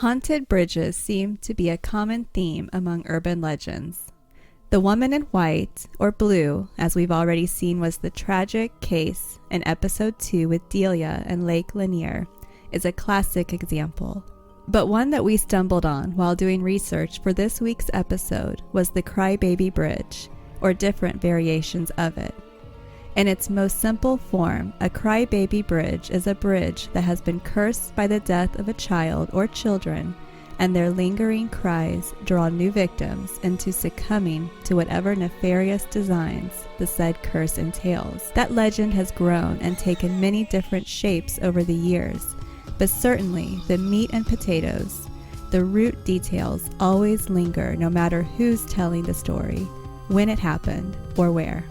Haunted bridges seem to be a common theme among urban legends. The woman in white, or blue, as we've already seen, was the tragic case in episode 2 with Delia and Lake Lanier, is a classic example. But one that we stumbled on while doing research for this week's episode was the Crybaby Bridge, or different variations of it. In its most simple form, a crybaby bridge is a bridge that has been cursed by the death of a child or children, and their lingering cries draw new victims into succumbing to whatever nefarious designs the said curse entails. That legend has grown and taken many different shapes over the years, but certainly the meat and potatoes, the root details always linger no matter who's telling the story, when it happened, or where.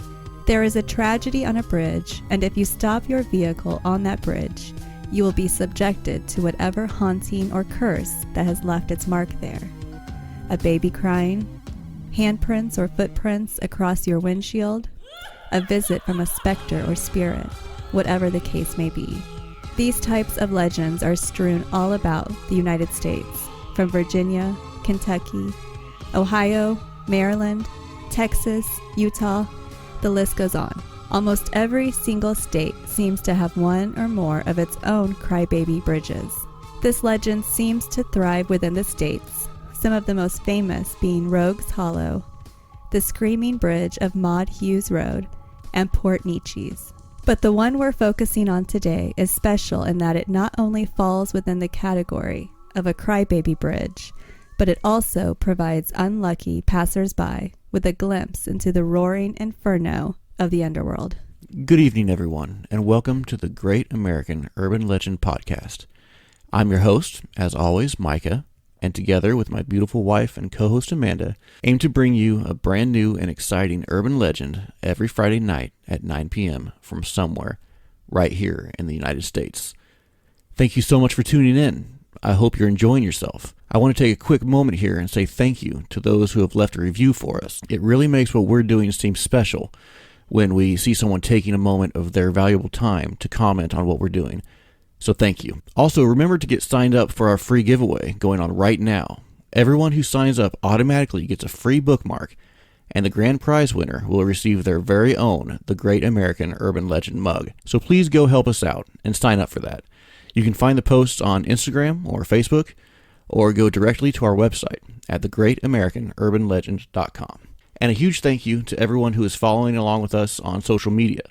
There is a tragedy on a bridge, and if you stop your vehicle on that bridge, you will be subjected to whatever haunting or curse that has left its mark there. A baby crying, handprints or footprints across your windshield, a visit from a specter or spirit, whatever the case may be. These types of legends are strewn all about the United States, from Virginia, Kentucky, Ohio, Maryland, Texas, Utah. The list goes on. Almost every single state seems to have one or more of its own crybaby bridges. This legend seems to thrive within the states, some of the most famous being Rogues Hollow, the Screaming Bridge of Maud Hughes Road, and Port Neches. But the one we're focusing on today is special in that it not only falls within the category of a crybaby bridge, but it also provides unlucky passers-by with a glimpse into the roaring inferno of the underworld. Good evening, everyone, and welcome to the Great American Urban Legend Podcast. I'm your host, as always, Micah, and together with my beautiful wife and co-host Amanda, aim to bring you a brand new and exciting urban legend every Friday night at 9 p.m. from somewhere right here in the United States. Thank you so much for tuning in. I hope you're enjoying yourself. I want to take a quick moment here and say thank you to those who have left a review for us. It really makes what we're doing seem special when we see someone taking a moment of their valuable time to comment on what we're doing. So thank you. Also, remember to get signed up for our free giveaway going on right now. Everyone who signs up automatically gets a free bookmark, and the grand prize winner will receive their very own The Great American Urban Legend mug. So please go help us out and sign up for that. You can find the posts on Instagram or Facebook, or go directly to our website at thegreatamericanurbanlegend.com. And a huge thank you to everyone who is following along with us on social media.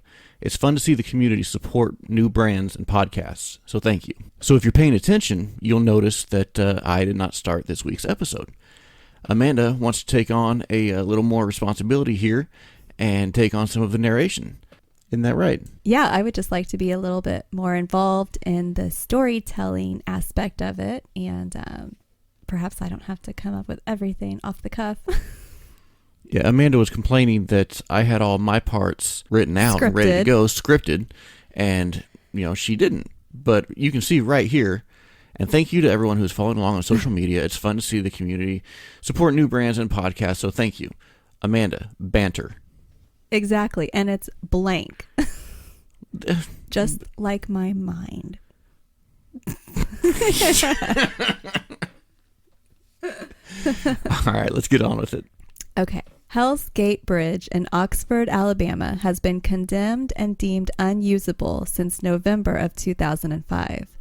It's fun to see the community support new brands and podcasts, so thank you. So if you're paying attention, you'll notice that I did not start this week's episode. Amanda wants to take on a little more responsibility here and take on some of the narration. Isn't that right? Yeah, I would just like to be a little bit more involved in the storytelling aspect of it, and perhaps I don't have to come up with everything off the cuff. Yeah, Amanda was complaining that I had all my parts written out and ready to go, scripted, and, she didn't. But you can see right here, and thank you to everyone who's following along on social media. It's fun to see the community support new brands and podcasts, so thank you. Amanda, banter. Exactly, and it's blank. Just like my mind. All right, let's get on with it. Okay. Hell's Gate Bridge in Oxford, Alabama has been condemned and deemed unusable since November of 2005.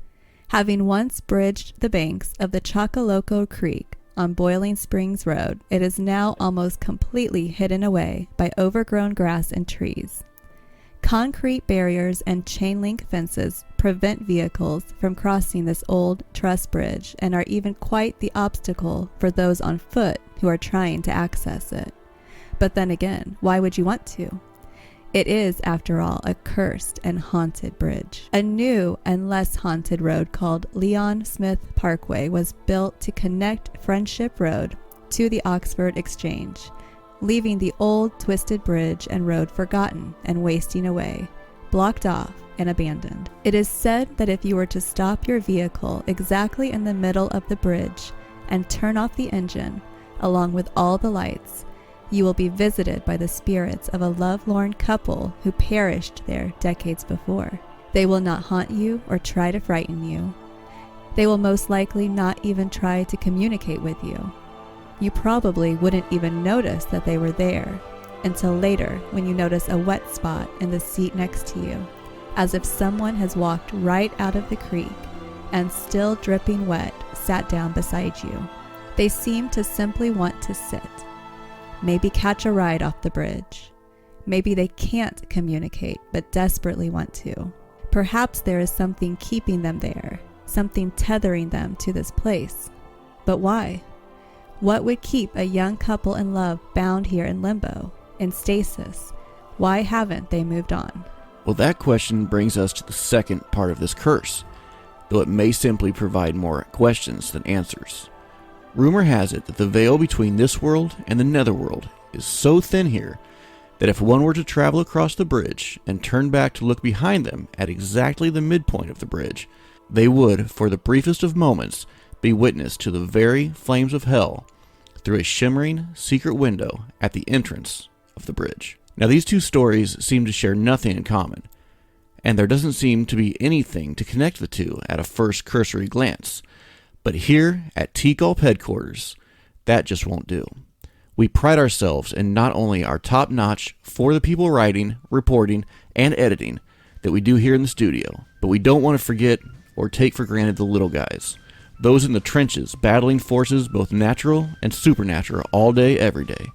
Having once bridged the banks of the Choccolocco Creek on Boiling Springs Road, it is now almost completely hidden away by overgrown grass and trees. Concrete barriers and chain link fences prevent vehicles from crossing this old truss bridge and are even quite the obstacle for those on foot who are trying to access it. But then again, why would you want to? It is, after all, a cursed and haunted bridge. A new and less haunted road called Leon Smith Parkway was built to connect Friendship Road to the Oxford Exchange, leaving the old twisted bridge and road forgotten and wasting away, blocked off and abandoned. It is said that if you were to stop your vehicle exactly in the middle of the bridge and turn off the engine, along with all the lights, you will be visited by the spirits of a lovelorn couple who perished there decades before. They will not haunt you or try to frighten you. They will most likely not even try to communicate with you. You probably wouldn't even notice that they were there until later when you notice a wet spot in the seat next to you, as if someone has walked right out of the creek and still dripping wet sat down beside you. They seem to simply want to sit, maybe catch a ride off the bridge. Maybe they can't communicate but desperately want to. Perhaps there is something keeping them there, something tethering them to this place. But why? What would keep a young couple in love bound here in limbo, in stasis? Why haven't they moved on? Well, that question brings us to the second part of this curse, though it may simply provide more questions than answers. Rumor has it that the veil between this world and the netherworld is so thin here that if one were to travel across the bridge and turn back to look behind them at exactly the midpoint of the bridge, they would, for the briefest of moments, be witness to the very flames of hell through a shimmering secret window at the entrance of the bridge. Now, these two stories seem to share nothing in common, and there doesn't seem to be anything to connect the two at a first cursory glance. But here at T-Gulp headquarters, that just won't do. We pride ourselves in not only our top-notch for the people writing, reporting, and editing that we do here in the studio, but we don't want to forget or take for granted the little guys, those in the trenches battling forces both natural and supernatural all day, every day,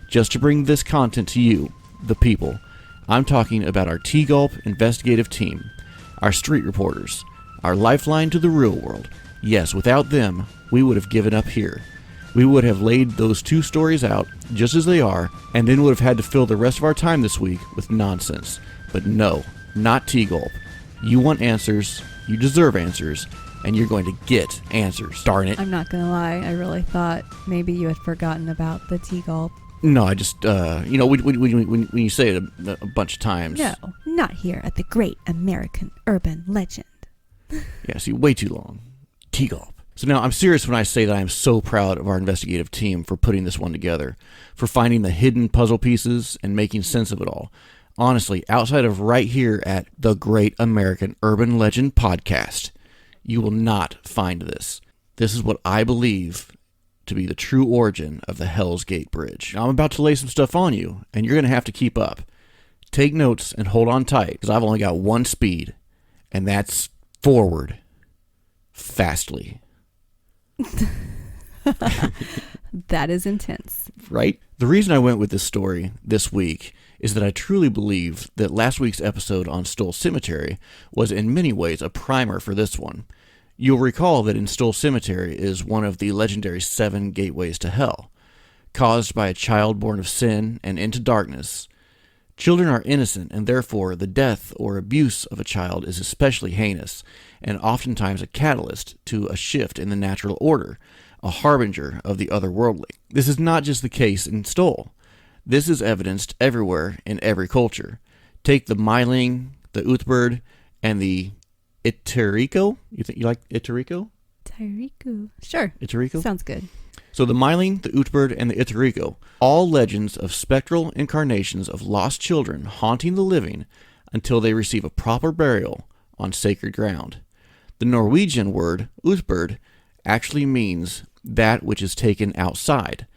just to bring this content to you, the people. I'm talking about our T-Gulp investigative team, our street reporters, our lifeline to the real world. Yes, without them, we would have given up here. We would have laid those two stories out just as they are, and then would have had to fill the rest of our time this week with nonsense. But no, not T-Gulp. You want answers, you deserve answers, and you're going to get answers. Darn it. I'm not gonna lie, I really thought maybe you had forgotten about the T-Gulp. No, I just, when you say it a bunch of times. No, not here at the Great American Urban Legend. Yeah, see, way too long. T-Gulp. So now I'm serious when I say that I am so proud of our investigative team for putting this one together, for finding the hidden puzzle pieces and making sense of it all. Honestly, outside of right here at the Great American Urban Legend Podcast, you will not find this. This is what I believe to be the true origin of the Hell's Gate Bridge. Now, I'm about to lay some stuff on you, and you're going to have to keep up. Take notes and hold on tight, because I've only got one speed, and that's forward. Fastly. That is intense. Right? The reason I went with this story this week is that I truly believe that last week's episode on Stoll Cemetery was in many ways a primer for this one. You'll recall that in Stoll Cemetery is one of the legendary 7 gateways to hell. Caused by a child born of sin and into darkness, children are innocent, and therefore the death or abuse of a child is especially heinous, and oftentimes a catalyst to a shift in the natural order, a harbinger of the otherworldly. This is not just the case in Stoll. This is evidenced everywhere in every culture. Take the Myling, the Uthbird, and the Iterico. You like Iterico? Tyrico. Sure. Iterico? Sounds good. So the Myling, the Uthbird, and the Iterico, all legends of spectral incarnations of lost children haunting the living until they receive a proper burial on sacred ground. The Norwegian word Uthbird actually means that which is taken outside.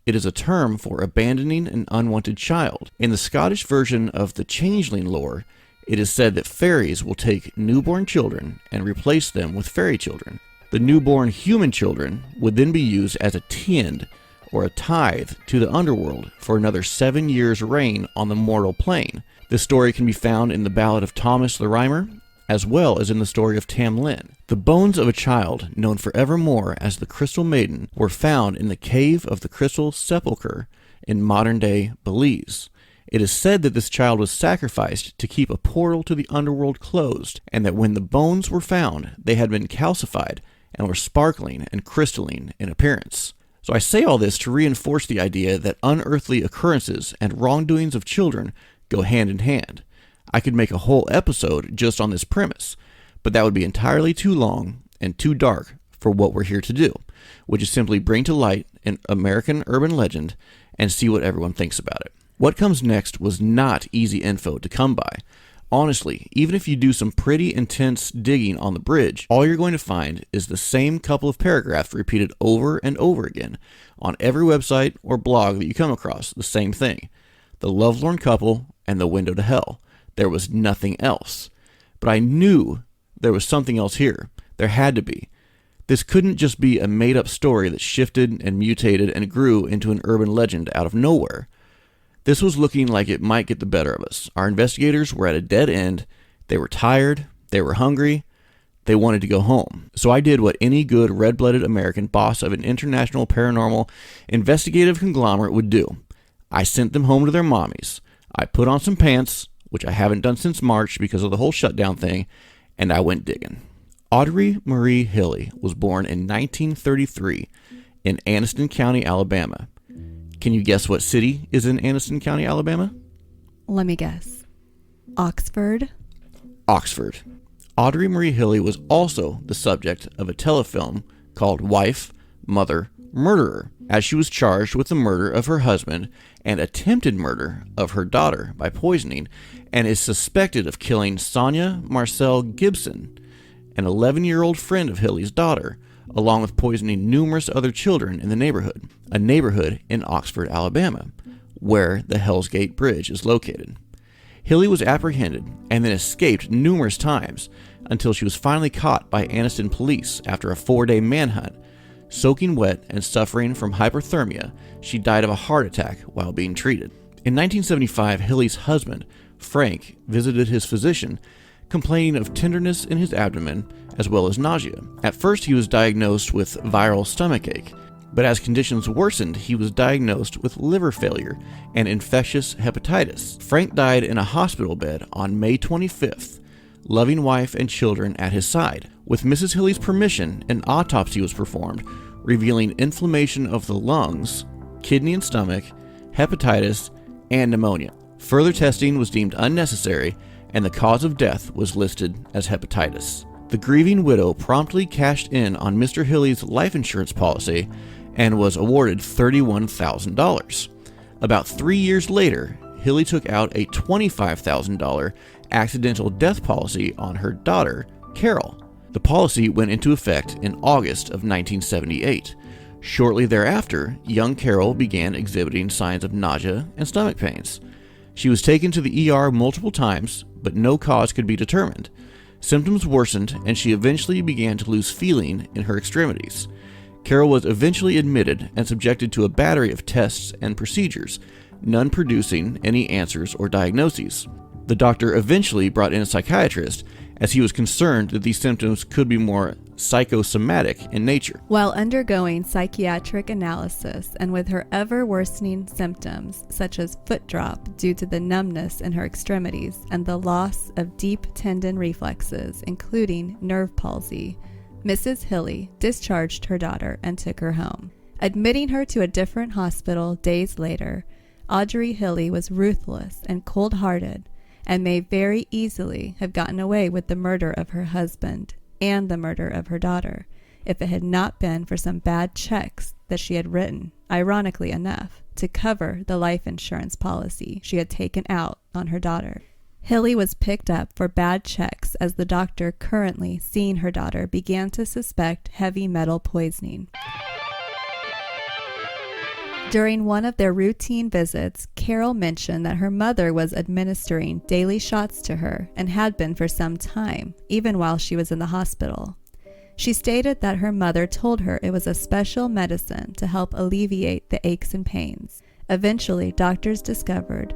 It is a term for abandoning an unwanted child. In the Scottish version of the changeling lore, it is said that fairies will take newborn children and replace them with fairy children. The newborn human children would then be used as a tiend, or a tithe, to the underworld for another 7 years' reign on the mortal plane. This story can be found in the Ballad of Thomas the Rhymer, as well as in the story of Tam Lin. The bones of a child, known forevermore as the Crystal Maiden, were found in the cave of the Crystal Sepulchre in modern-day Belize. It is said that this child was sacrificed to keep a portal to the underworld closed, and that when the bones were found, they had been calcified and were sparkling and crystalline in appearance. So I say all this to reinforce the idea that unearthly occurrences and wrongdoings of children go hand in hand. I could make a whole episode just on this premise, but that would be entirely too long and too dark for what we're here to do, which is simply bring to light an American urban legend and see what everyone thinks about it. What comes next was not easy info to come by. Honestly, even if you do some pretty intense digging on the bridge, all you're going to find is the same couple of paragraphs repeated over and over again on every website or blog that you come across. The same thing. The lovelorn couple and the window to hell. There was nothing else. But I knew there was something else here. There had to be. This couldn't just be a made-up story that shifted and mutated and grew into an urban legend out of nowhere. This was looking like it might get the better of us. Our investigators were at a dead end. They were tired. They were hungry. They wanted to go home. So I did what any good red-blooded American boss of an international paranormal investigative conglomerate would do. I sent them home to their mommies. I put on some pants, which I haven't done since March because of the whole shutdown thing, and I went digging. Audrey Marie Hilley was born in 1933 in Anniston County, Alabama. Can you guess what city is in Anniston County, Alabama? Let me guess. Oxford? Oxford. Audrey Marie Hilley was also the subject of a telefilm called Wife, Mother, Murderer, as she was charged with the murder of her husband and attempted murder of her daughter by poisoning, and is suspected of killing Sonia Marcel Gibson, an 11-year-old friend of Hilley's daughter, along with poisoning numerous other children in the neighborhood, a neighborhood in Oxford, Alabama, where the Hell's Gate Bridge is located. Hilley was apprehended and then escaped numerous times until she was finally caught by Anniston police after a 4-day manhunt. Soaking wet and suffering from hypothermia, she died of a heart attack while being treated. In 1975, Hilley's husband, Frank, visited his physician, complaining of tenderness in his abdomen as well as nausea. At first, he was diagnosed with viral stomachache, but as conditions worsened, he was diagnosed with liver failure and infectious hepatitis. Frank died in a hospital bed on May 25th, loving wife and children at his side. With Mrs. Hilley's permission, an autopsy was performed, revealing inflammation of the lungs, kidney and stomach, hepatitis, and pneumonia. Further testing was deemed unnecessary, and the cause of death was listed as hepatitis. The grieving widow promptly cashed in on Mr. Hilley's life insurance policy and was awarded $31,000. About 3 years later, Hilley took out a $25,000 accidental death policy on her daughter, Carol. The policy went into effect in August of 1978. Shortly thereafter, young Carol began exhibiting signs of nausea and stomach pains. She was taken to the ER multiple times, but no cause could be determined. Symptoms worsened, and she eventually began to lose feeling in her extremities. Carol was eventually admitted and subjected to a battery of tests and procedures, none producing any answers or diagnoses. The doctor eventually brought in a psychiatrist, as he was concerned that these symptoms could be more psychosomatic in nature. While undergoing psychiatric analysis and with her ever-worsening symptoms, such as foot drop due to the numbness in her extremities and the loss of deep tendon reflexes, including nerve palsy, Mrs. Hilley discharged her daughter and took her home. Admitting her to a different hospital days later, Audrey Hilley was ruthless and cold-hearted, and may very easily have gotten away with the murder of her husband and the murder of her daughter, if it had not been for some bad checks that she had written, ironically enough, to cover the life insurance policy she had taken out on her daughter. Hilley was picked up for bad checks as the doctor currently seeing her daughter began to suspect heavy metal poisoning. During one of their routine visits, Carol mentioned that her mother was administering daily shots to her and had been for some time, even while she was in the hospital. She stated that her mother told her it was a special medicine to help alleviate the aches and pains. Eventually, doctors discovered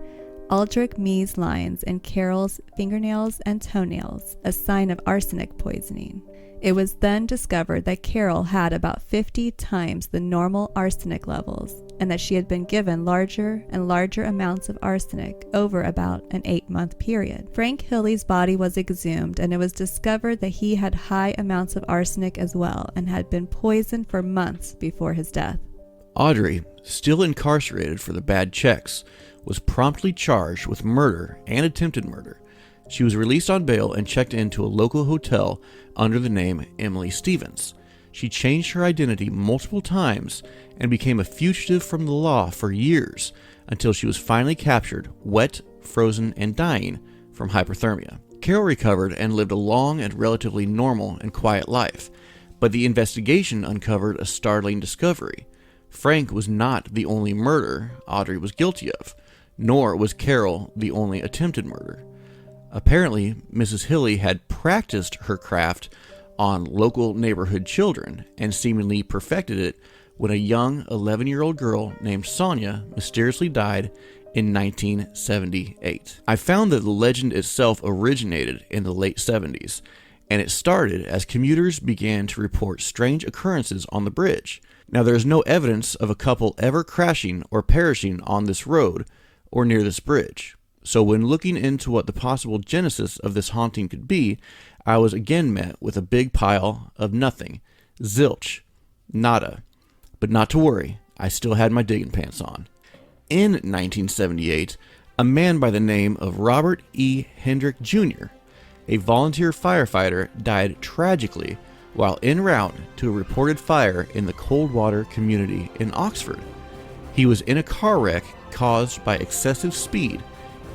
Aldrich Mees lines in Carol's fingernails and toenails, a sign of arsenic poisoning. It was then discovered that Carol had about 50 times the normal arsenic levels, and that she had been given larger and larger amounts of arsenic over about an 8-month period. Frank Hilley's body was exhumed, and it was discovered that he had high amounts of arsenic as well, and had been poisoned for months before his death. Audrey, still incarcerated for the bad checks, was promptly charged with murder and attempted murder. She was released on bail and checked into a local hotel under the name Emily Stevens. She changed her identity multiple times and became a fugitive from the law for years until she was finally captured, wet, frozen, and dying from hypothermia. Carol recovered and lived a long and relatively normal and quiet life, but the investigation uncovered a startling discovery. Frank was not the only murder Audrey was guilty of, nor was Carol the only attempted murder. Apparently, Mrs. Hilly had practiced her craft on local neighborhood children and seemingly perfected it when a young 11-year-old girl named Sonia mysteriously died in 1978. I found that the legend itself originated in the late 70s, and it started as commuters began to report strange occurrences on the bridge. Now, there is no evidence of a couple ever crashing or perishing on this road or near this bridge. So when looking into what the possible genesis of this haunting could be, I was again met with a big pile of nothing. Zilch. Nada. But not to worry, I still had my digging pants on. In 1978, a man by the name of Robert E. Hendrick Jr., a volunteer firefighter, died tragically while en route to a reported fire in the Coldwater community in Oxford. He was in a car wreck caused by excessive speed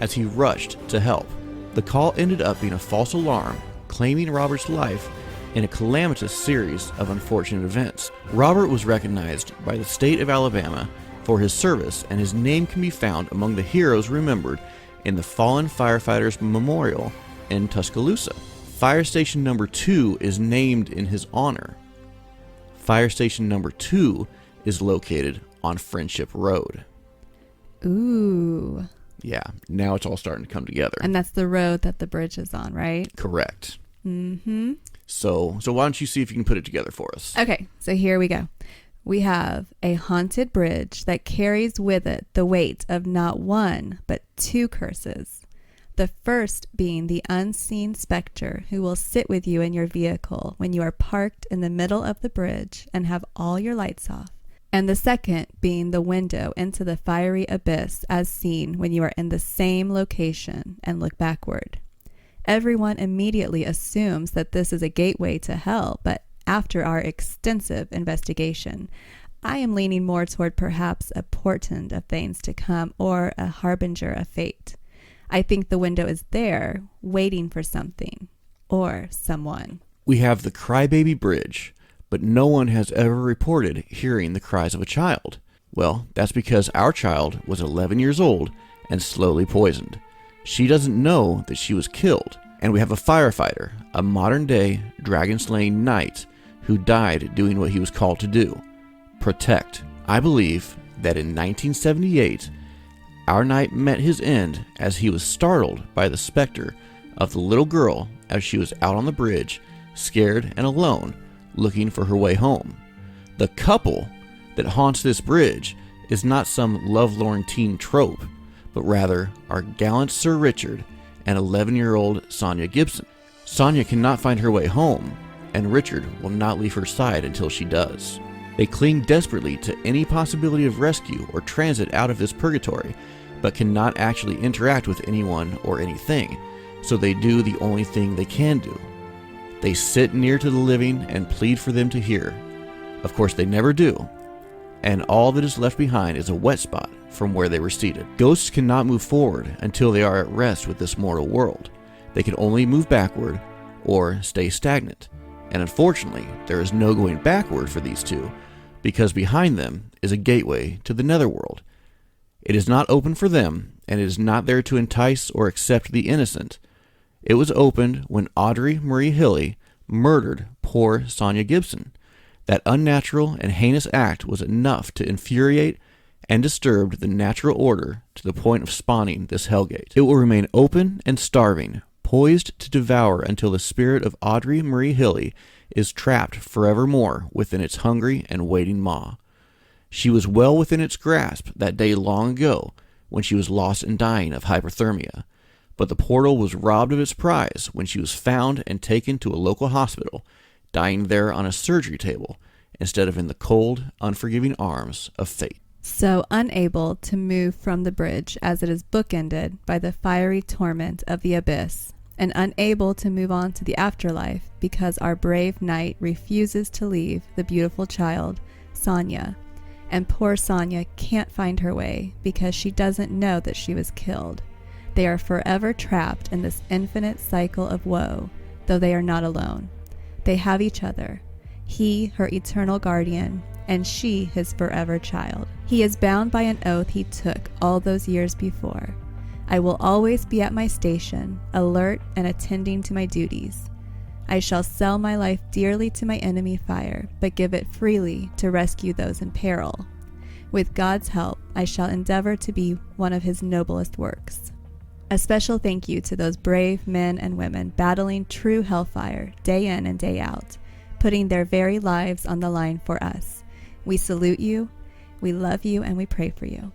as he rushed to help. The call ended up being a false alarm, claiming Robert's life in a calamitous series of unfortunate events. Robert was recognized by the state of Alabama for his service, and his name can be found among the heroes remembered in the Fallen Firefighters Memorial in Tuscaloosa. Fire Station Number 2 is named in his honor. Fire Station Number 2 is located on Friendship Road. Ooh. Yeah, now it's all starting to come together. And that's the road that the bridge is on, right? Correct. Mm-hmm. So why don't you see if you can put it together for us? Okay, so here we go. We have a haunted bridge that carries with it the weight of not one, but two curses. The first being the unseen specter who will sit with you in your vehicle when you are parked in the middle of the bridge and have all your lights off. And the second being the window into the fiery abyss as seen when you are in the same location and look backward. Everyone immediately assumes that this is a gateway to hell, but after our extensive investigation, I am leaning more toward perhaps a portent of things to come or a harbinger of fate. I think the window is there, waiting for something or someone. We have the Crybaby Bridge, but no one has ever reported hearing the cries of a child. Well, that's because our child was 11 years old and slowly poisoned. She doesn't know that she was killed. And we have a firefighter, a modern-day dragon-slaying knight who died doing what he was called to do, protect. I believe that in 1978, our knight met his end as he was startled by the specter of the little girl as she was out on the bridge, scared and alone, looking for her way home. The couple that haunts this bridge is not some lovelorn teen trope, but rather our gallant Sir Richard and 11-year-old Sonia Gibson. Sonia cannot find her way home, and Richard will not leave her side until she does. They cling desperately to any possibility of rescue or transit out of this purgatory, but cannot actually interact with anyone or anything, so they do the only thing they can do. They sit near to the living and plead for them to hear. Of course, they never do, and all that is left behind is a wet spot from where they were seated. Ghosts cannot move forward until they are at rest with this mortal world. They can only move backward or stay stagnant, and unfortunately, there is no going backward for these two, because behind them is a gateway to the netherworld. It is not open for them, and it is not there to entice or accept the innocent. It was opened when Audrey Marie Hilly murdered poor Sonia Gibson. That unnatural and heinous act was enough to infuriate and disturb the natural order to the point of spawning this hellgate. It will remain open and starving, poised to devour until the spirit of Audrey Marie Hilly is trapped forevermore within its hungry and waiting maw. She was well within its grasp that day long ago when she was lost and dying of hypothermia, but the portal was robbed of its prize when she was found and taken to a local hospital, dying there on a surgery table instead of in the cold, unforgiving arms of fate. So unable to move from the bridge as it is bookended by the fiery torment of the abyss, and unable to move on to the afterlife because our brave knight refuses to leave the beautiful child, Sonia, and poor Sonia can't find her way because she doesn't know that she was killed. They are forever trapped in this infinite cycle of woe, though they are not alone. They have each other, he her eternal guardian, and she his forever child. He is bound by an oath he took all those years before. I will always be at my station, alert and attending to my duties. I shall sell my life dearly to my enemy fire, but give it freely to rescue those in peril. With God's help, I shall endeavor to be one of his noblest works. A special thank you to those brave men and women battling true hellfire day in and day out, putting their very lives on the line for us. We salute you, we love you, and we pray for you.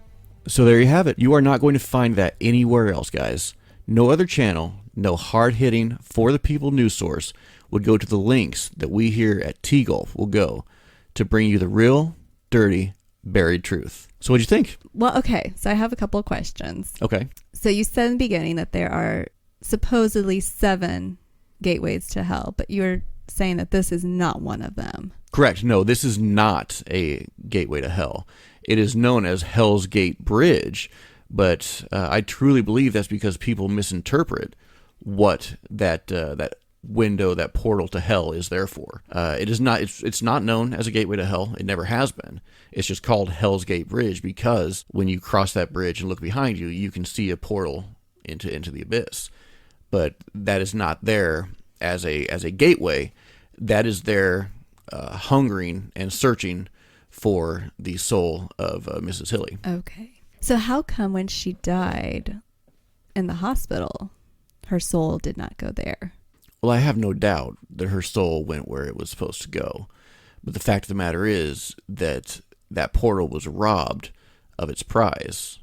So there you have it. You are not going to find that anywhere else, guys. No other channel, no hard-hitting, for-the-people news source would go to the links that we here at T-Gulf will go to bring you the real, dirty, buried truth. So what'd you think? Well, okay, so I have a couple of questions. Okay. So you said in the beginning that there are supposedly 7 gateways to hell, but you're saying that this is not one of them. Correct. No, this is not a gateway to hell. It is known as Hell's Gate Bridge, but I truly believe that's because people misinterpret what that window, that portal to hell is there for. It is not. It's not known as a gateway to hell. It never has been. It's just called Hell's Gate Bridge because when you cross that bridge and look behind you, you can see a portal into the abyss. But that is not there as a gateway. That is there hungering and searching for the soul of Mrs. Hilly. Okay. So how come when she died in the hospital, her soul did not go there? Well, I have no doubt that her soul went where it was supposed to go. But the fact of the matter is that that portal was robbed of its prize,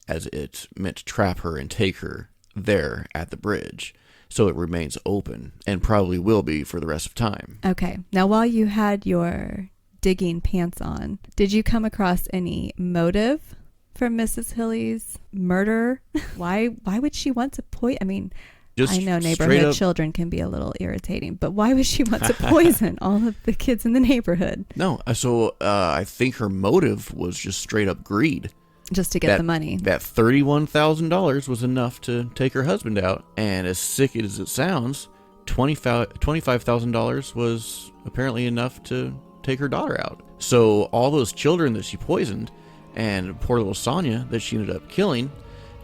as it meant to trap her and take her there at the bridge. So it remains open and probably will be for the rest of time. Okay. Now, while you had your digging pants on, did you come across any motive for Mrs. Hilly's murder? Why would she want to poison? I mean, Just I know neighborhood children can be a little irritating, but why would she want to poison all of the kids in the neighborhood? No, so I think her motive was just straight up greed. Just to get the money. That $31,000 was enough to take her husband out. And as sick as it sounds, $25,000 was apparently enough to take her daughter out. So all those children that she poisoned and poor little Sonia that she ended up killing,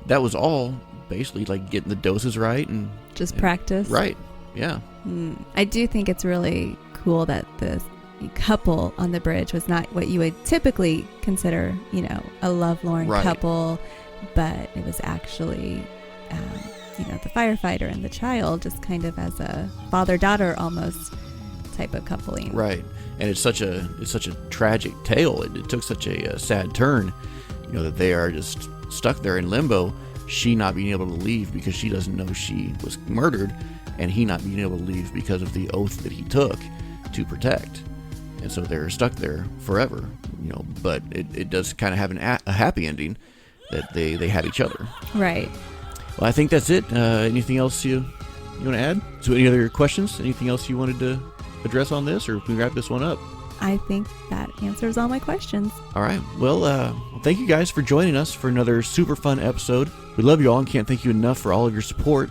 that was all basically like getting the doses right and practice. Right. Yeah. I do think it's really cool that the couple on the bridge was not what you would typically consider, a lovelorn couple, but it was actually, the firefighter and the child, just kind of as a father-daughter almost type of coupling. Right. And it's such a tragic tale. It took such a sad turn, that they are just stuck there in limbo. She not being able to leave because she doesn't know she was murdered, and he not being able to leave because of the oath that he took to protect. And so they're stuck there forever, but it does kind of have a happy ending that they have each other. Right. Well, I think that's it. Anything else you want to add? So any other questions? Anything else you wanted to address on this, or can we wrap this one up? I think that answers all my questions. All right. Well, thank you guys for joining us for another super fun episode. We love you all and can't thank you enough for all of your support.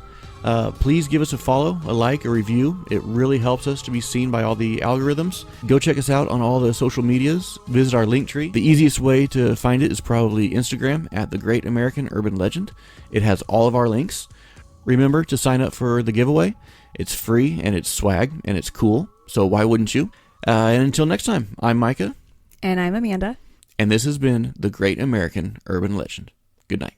Please give us a follow, a like, a review. It really helps us to be seen by all the algorithms. Go check us out on all the social medias. Visit our link tree. The easiest way to find it is probably Instagram at The Great American Urban Legend. It has all of our links. Remember to sign up for the giveaway. It's free and it's swag and it's cool. So why wouldn't you? And until next time, I'm Micah. And I'm Amanda. And this has been The Great American Urban Legend. Good night.